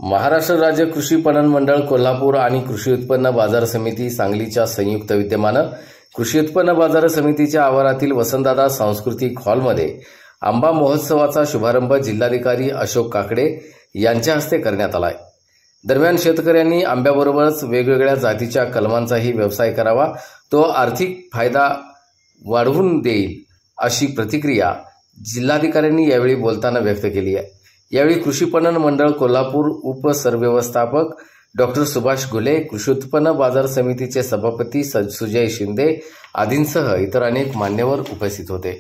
महाराष्ट्र राज्य कृषी पणन मंडळ कोल्हापूर आणि कृषी उत्पन्न बाजार समिती सांगलीच्या संयुक्त विद्यमाने कृषी उत्पन्न बाजार समितीच्या आवारातील वसंतदादा सांस्कृतिक हॉलमध्ये आंबा महोत्सवाचा शुभारंभ जिल्हाधिकारी अशोक काकडे यांच्या हस्ते करण्यात आला आहे। दरम्यान शेतकऱ्यांनी आंब्याबरोबरच वेगवेगळ्या जातीच्या कलमांचाही व्यवसाय करावा, तो आर्थिक फायदा वाढवून देईल अशी प्रतिक्रिया जिल्हाधिकाऱ्यांनी यावेळी बोलताना व्यक्त केली आहे। यावेळी कृषी पणन मंडळ कोल्हापूर उपसरव्यवस्थापक डॉक्टर सुभाष गुले, कृषी उत्पन्न बाजार समितीचे सभापती सुजय शिंदे आदींसह इतर अनेक मान्यवर उपस्थित होते।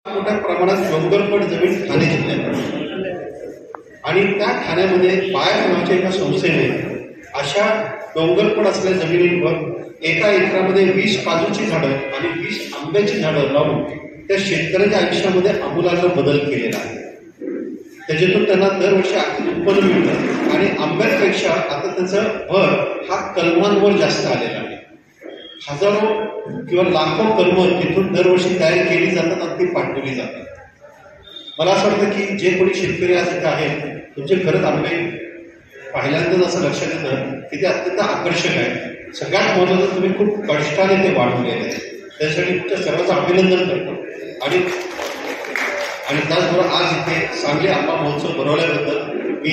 मोठ्या प्रमाणात डोंगरपट जमीन ठाणे जिल्ह्यात आणि त्या ठाण्यामध्ये बाय नावाच्या एका संस्थेने अशा डोंगरपट असलेल्या जमिनींवर एका एकरामध्ये 20 काजूची झाडं आणि 20 आंब्याची झाडं लावून त्या शेतकऱ्याच्या आयुष्यामध्ये आमूलाग्र बदल केलेला आहे। त्याच्यातून त्यांना दरवर्षी आर्थिक उत्पन्न मिळतं आणि आंब्यांपेक्षा आता त्याचा भर हा कलमांवर जास्त आलेला आहे। हजारो किंवा लाखो कलमं तिथून दरवर्षी तयार केली जातात आणि ती पाठवली जातात। मला असं वाटतं की जे कोणी शेतकरी आज इथे आहेत तुमचे खरंच आंबे पहिल्यांदाच असं लक्षात येतं की ते अत्यंत आकर्षक आहे। सगळ्यात महत्त्वाचं तुम्ही खूप कष्टाने ते वाढवलेले आहे, त्यासाठी तुमच्या सर्वांचं अभिनंदन करतो। आणि त्याचबरोबर आज इथे सांगली आंबा महोत्सव भरवल्याबद्दल मी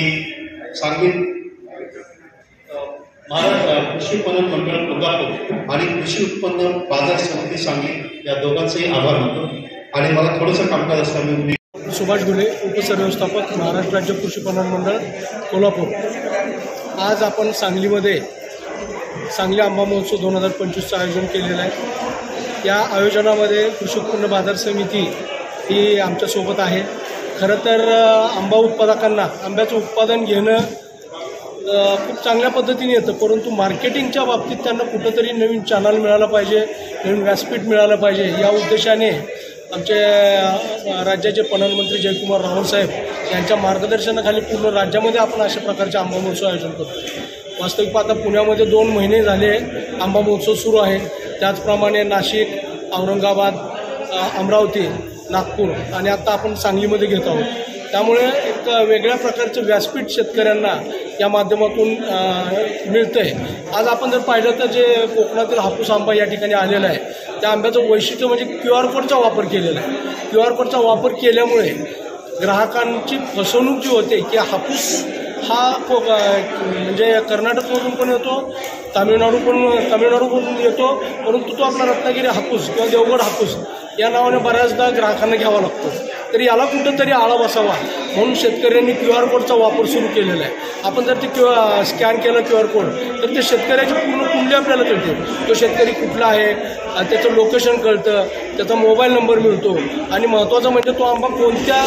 सांगली महाराष्ट्र कृषी पणन मंडळ कोल्हापूर आणि कृषी उत्पन्न बाजार समिती सांगली या दोघांचेही आभार मानतो। आणि मला थोडंसं कामकाज असल्यामुळे सुभाष गुले, उपसरव्यवस्थापक, महाराष्ट्र राज्य कृषी पणन मंडळ कोल्हापूर। आज आपण सांगलीमध्ये सांगली आंबा महोत्सव 2025चं आयोजन केलेलं आहे। या आयोजनामध्ये कृषी उत्पन्न बाजार समिती ही आमच्यासोबत आहे। खरं तर आंबा उत्पादकांना आंब्याचं उत्पादन घेणं खूप चांगल्या पद्धतीने येतं, परंतु मार्केटिंगच्या बाबतीत त्यांना कुठंतरी नवीन चॅनल मिळालं पाहिजे, नवीन व्यासपीठ मिळालं पाहिजे। या उद्देशाने आमचे राज्याचे पणन मंत्री जयकुमार रावल साहेब यांच्या मार्गदर्शनाखाली पूर्ण राज्यामध्ये आपण अशा प्रकारचे आंबा महोत्सव आयोजन करतो। वास्तविक पाहता पुण्यामध्ये 2 महिने झाले आंबा महोत्सव सुरू आहे, त्याचप्रमाणे नाशिक, औरंगाबाद, अमरावती, नागपूर आणि आता आपण सांगलीमध्ये घेत आहोत। त्यामुळे एक वेगळ्या प्रकारचं व्यासपीठ शेतकऱ्यांना या माध्यमातून मिळतं आहे। आज आपण जर पाहिलं तर जे कोकणातील हापूस आंबा या ठिकाणी आलेला आहे, त्या आंब्याचं वैशिष्ट्य म्हणजे QR कोडचा वापर केलेला आहे। QR कोडचा वापर केल्यामुळे ग्राहकांची फसवणूक जी होते की हापूस हा म्हणजे कर्नाटकमधून पण येतो, तामिळनाडूमधून येतो, परंतु तो आपला रत्नागिरी हापूस किंवा देवगड हापूस या नावाने बऱ्याचदा ग्राहकांना घ्यावा लागतो। तर याला कुठंतरी आळा बसावा म्हणून शेतकऱ्यांनी QR कोडचा वापर सुरू केलेला आहे। आपण जर ते स्कॅन केलं QR कोड तर ते शेतकऱ्याची पूर्ण कुंडली आपल्याला कळते, तो शेतकरी कुठला आहे, त्याचं लोकेशन कळतं, त्याचा मोबाईल नंबर मिळतो आणि महत्त्वाचं म्हणजे तो आंबा कोणत्या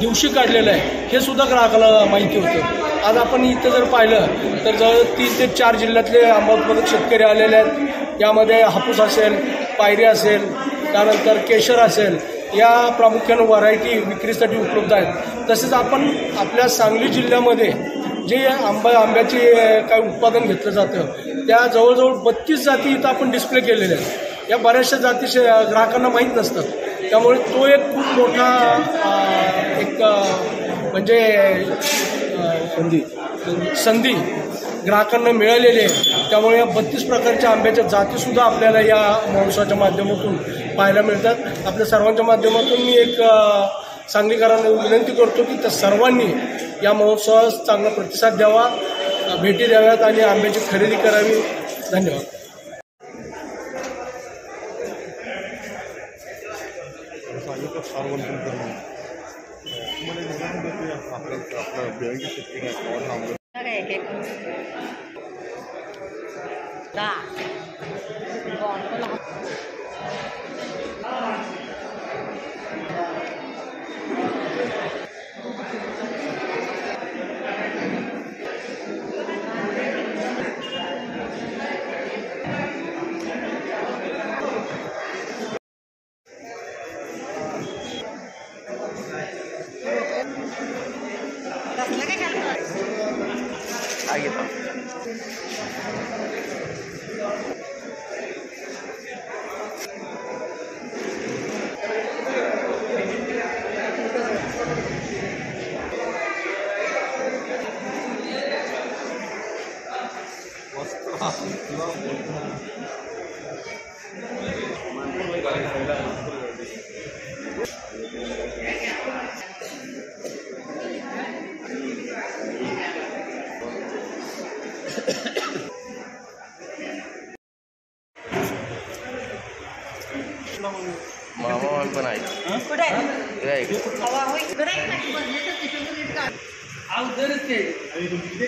दिवशी काढलेला आहे हे सुद्धा ग्राहकाला माहिती होतं। आज आपण इथं जर पाहिलं तर जवळ 3 ते 4 जिल्ह्यातले आंबा उत्पादक शेतकरी आलेले आहेत। यामध्ये हापूस असेल, पायरी असेल, त्यानंतर केशर असेल, या प्रामुख्यानं व्हरायटी विक्रीसाठी उपलब्ध आहेत। तसेच आपण आपल्या सांगली जिल्ह्यामध्ये जे आंब्याचे काही उत्पादन घेतलं जातं त्या जवळजवळ 32 जाती इथं आपण डिस्प्ले केलेल्या आहेत। या बऱ्याचशा जाती ग्राहकांना माहीत नसतात, त्यामुळे तो एक खूप मोठा एक म्हणजे संधी ग्राहकांना मिळालेली आहे। त्यामुळे या 32 प्रकारच्या आंब्याच्या जातीसुद्धा आपल्याला या महोत्सवाच्या माध्यमातून पाहायला मिळतात। आपल्या सर्वांच्या माध्यमातून मी एक सांगलीकरांना विनंती करतो की त्या सर्वांनी या महोत्सवास चांगला प्रतिसाद द्यावा, भेटी द्याव्यात आणि आंब्याची खरेदी करावी। धन्यवाद। त्याचं सार्वजनिक करणं तुम्हाला निदान देते आपलं बिळंगी शेतकरी आहे मामा पण आहे आणि तुमची किती